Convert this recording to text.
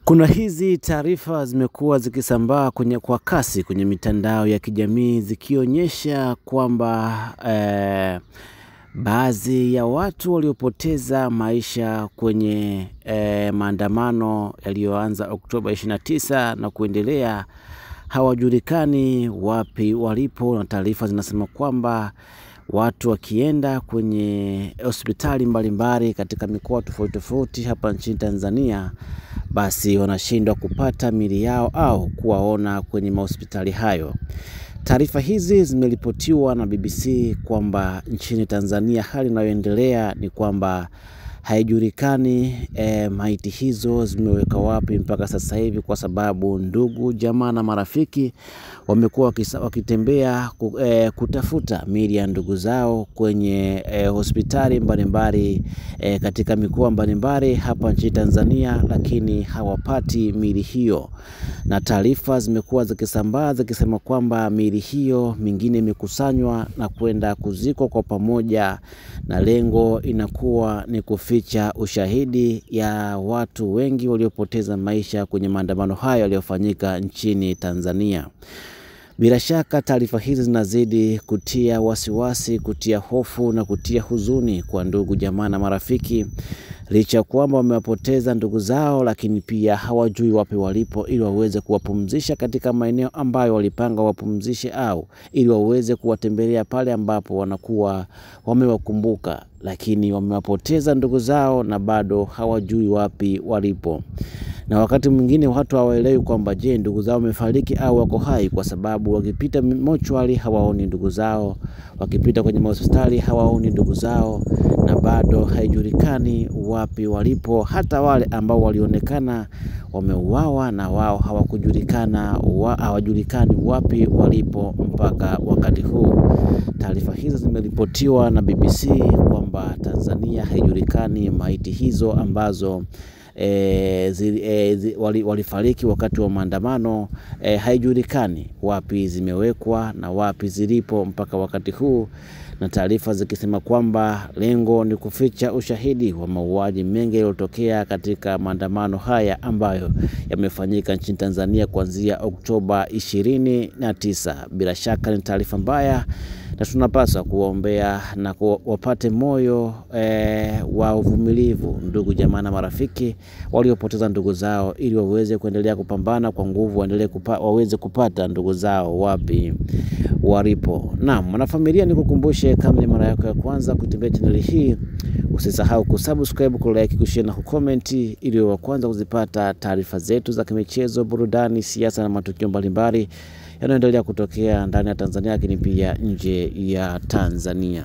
Kuna hizi taarifa zimekuwa zikisambaa kwa kasi kwenye mitandao ya kijamii zikionyesha kwamba baadhi ya watu waliopoteza maisha kwenye maandamano yaliyoanza Oktoba 29 na kuendelea hawajulikani wapi walipo, na taarifa zinasema kwamba watu wakienda kwenye hospitali mbalimbali katika mikoa tofauti hapa nchini Tanzania, basi wanashindwa kupata miili yao au kuwaona kwenye mahospitali hayo. Taarifa hizi zimeripotiwa na BBC kwamba nchini Tanzania hali inayoendelea ni kwamba haijulikani maiti hizo zimeweka wapi mpaka sasa hivi, kwa sababu ndugu, jamaa na marafiki wamekuwa wakitembea kutafuta miili ya ndugu zao kwenye hospitali mbalimbali katika mikoa mbalimbali hapa nchini Tanzania, lakini hawapati miili hiyo. Na taarifa zimekuwa zikisambaa zikisema kwamba miili hiyo mingine imekusanywa na kwenda kuzikwa kwa pamoja, na lengo inakuwa ni kuficha ushahidi ya watu wengi waliopoteza maisha kwenye maandamano hayo yaliyofanyika nchini Tanzania. Bila shaka taarifa hizi zinazidi kutia wasiwasi, kutia hofu na kutia huzuni kwa ndugu, jamaa na marafiki, licha kwamba wamewapoteza ndugu zao, lakini pia hawajui wapi walipo ili waweze kuwapumzisha katika maeneo ambayo walipanga wapumzishe, au ili waweze kuwatembelea pale ambapo wanakuwa wamewakumbuka, lakini wamewapoteza ndugu zao na bado hawajui wapi walipo. Na wakati mwingine watu hawaelewi kwamba je, ndugu zao wamefariki au wako hai, kwa sababu wakipita mochwari hawaoni ndugu zao, wakipita kwenye hospitali hawaoni ndugu zao, na bado haijulikani wapi walipo. Hata wale ambao walionekana wameuawa na wao hawajulikani wapi walipo mpaka wakati huu. Taarifa hizo zimeripotiwa na BBC kwamba Tanzania haijulikani maiti hizo ambazo walifariki wakati wa maandamano, haijulikani wapi zimewekwa na wapi zilipo mpaka wakati huu, na taarifa zikisema kwamba lengo ni kuficha ushahidi wa mauaji mengi yaliyotokea katika maandamano haya ambayo yamefanyika nchini Tanzania kuanzia Oktoba 29. Bila shaka ni taarifa mbaya, na tunapaswa kuombea na wapate moyo wa uvumilivu ndugu, jamaa na marafiki waliopoteza ndugu zao, ili waweze kuendelea kupambana kwa nguvu, waweze kupata ndugu zao wapi walipo. Naam, mwanafamilia, nikukumbushe, kama ni mara yako ya kwanza kutembea channel hii, usisahau kusubscribe, kulike, kushare na kucomment ili wa kwanza kuzipata taarifa zetu za kimichezo, burudani, siasa na matukio mbalimbali yanayoendelea kutokea ndani ya Tanzania lakini pia nje ya Tanzania.